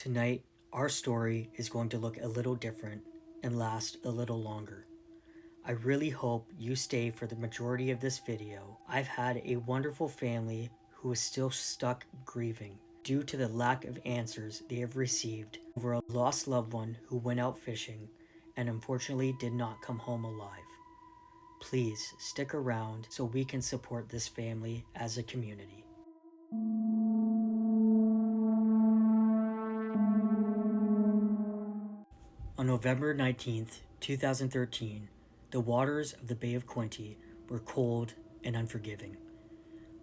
Tonight, our story is going to look a little different and last a little longer. I really hope you stay for the majority of this video. I've had a wonderful family who is still stuck grieving due to the lack of answers they have received over a lost loved one who went out fishing and unfortunately did not come home alive. Please stick around so we can support this family as a community. On November 19th, 2013, the waters of the Bay of Quinte were cold and unforgiving.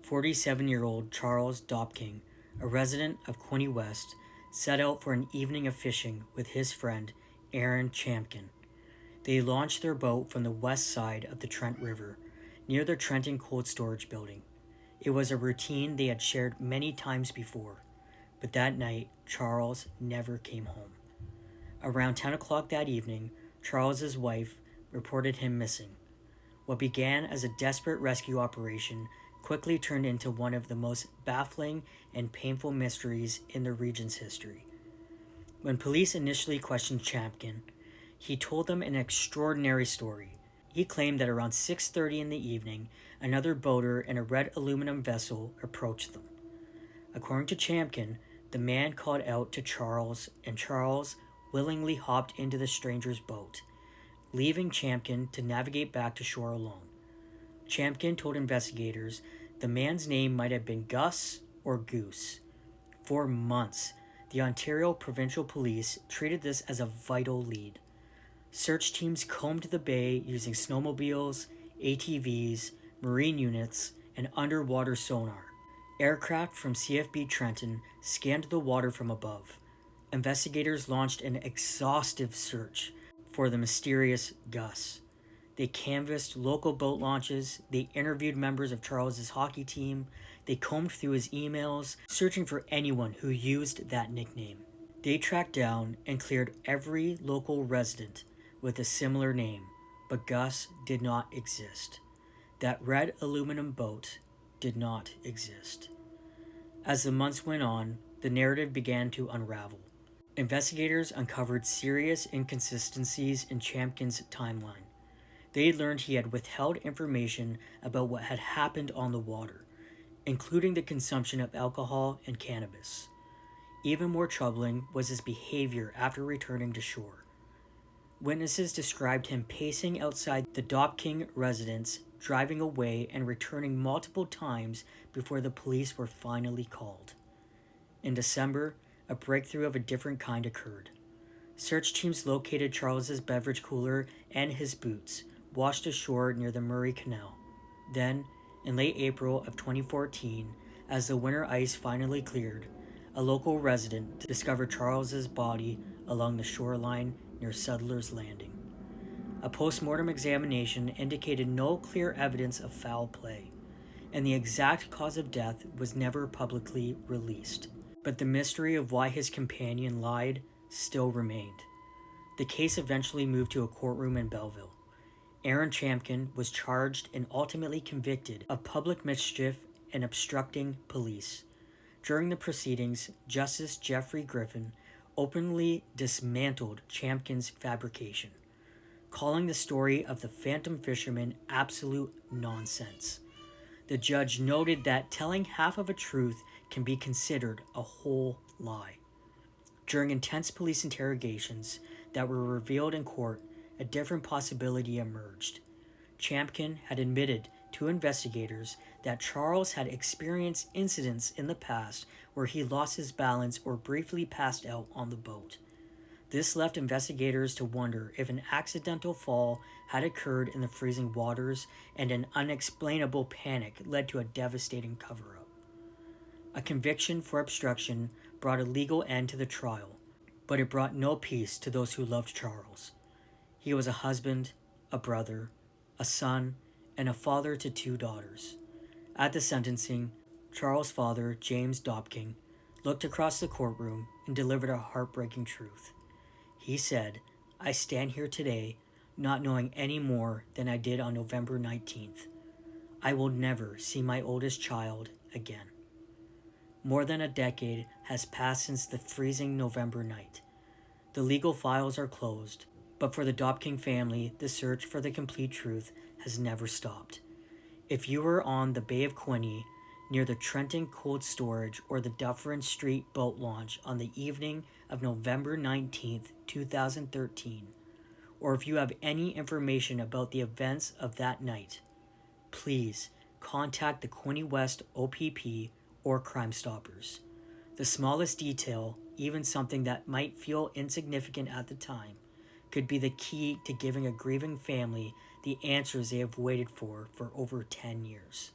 47-year-old Charles Dopking, a resident of Quinte West, set out for an evening of fishing with his friend Aaron Chamkin. They launched their boat from the west side of the Trent River, near the Trenton cold storage building. It was a routine they had shared many times before, but that night Charles never came home. Around 10 o'clock that evening, Charles's wife reported him missing. What began as a desperate rescue operation quickly turned into one of the most baffling and painful mysteries in the region's history. When police initially questioned Chamkin, he told them an extraordinary story. He claimed that around 6:30 in the evening, another boater in a red aluminum vessel approached them. According to Chamkin, the man called out to Charles, and Charles willingly hopped into the stranger's boat, leaving Chamkin to navigate back to shore alone. Chamkin told investigators the man's name might have been Gus or Goose. For months, the Ontario Provincial Police treated this as a vital lead. Search teams combed the bay using snowmobiles, ATVs, marine units, and underwater sonar. Aircraft from CFB Trenton scanned the water from above. Investigators launched an exhaustive search for the mysterious Gus. They canvassed local boat launches, they interviewed members of Charles's hockey team, they combed through his emails, searching for anyone who used that nickname. They tracked down and cleared every local resident with a similar name, but Gus did not exist. That red aluminum boat did not exist. As the months went on, the narrative began to unravel. Investigators uncovered serious inconsistencies in Chamkin's timeline. They learned he had withheld information about what had happened on the water, including the consumption of alcohol and cannabis. Even more troubling was his behavior after returning to shore. Witnesses described him pacing outside the Dopking residence, driving away and returning multiple times before the police were finally called. In December, a breakthrough of a different kind occurred. Search teams located Charles's beverage cooler and his boots, washed ashore near the Murray Canal. Then, in late April of 2014, as the winter ice finally cleared, a local resident discovered Charles's body along the shoreline near Settlers Landing. A post-mortem examination indicated no clear evidence of foul play, and the exact cause of death was never publicly released. But the mystery of why his companion lied still remained. The case eventually moved to a courtroom in Belleville. Aaron Chamkin was charged and ultimately convicted of public mischief and obstructing police. During the proceedings, Justice Jeffrey Griffin openly dismantled Chamkin's fabrication, calling the story of the phantom fisherman absolute nonsense. The judge noted that telling half of a truth can be considered a whole lie. During intense police interrogations that were revealed in court, a different possibility emerged. Chamkin had admitted to investigators that Charles had experienced incidents in the past where he lost his balance or briefly passed out on the boat. This left investigators to wonder if an accidental fall had occurred in the freezing waters, and an unexplainable panic led to a devastating cover-up. A conviction for obstruction brought a legal end to the trial, but it brought no peace to those who loved Charles. He was a husband, a brother, a son, and a father to 2 daughters. At the sentencing, Charles' father, James Dopking, looked across the courtroom and delivered a heartbreaking truth. He said, "I stand here today not knowing any more than I did on November 19th. I will never see my oldest child again." More than a decade has passed since the freezing November night. The legal files are closed, but for the Dopking family, the search for the complete truth has never stopped. If you were on the Bay of Quinte, near the Trenton cold storage or the Dufferin Street boat launch on the evening of November 19th, 2013, or if you have any information about the events of that night, please contact the Quinte West OPP or Crime Stoppers. The smallest detail, even something that might feel insignificant at the time, could be the key to giving a grieving family the answers they have waited for over 10 years.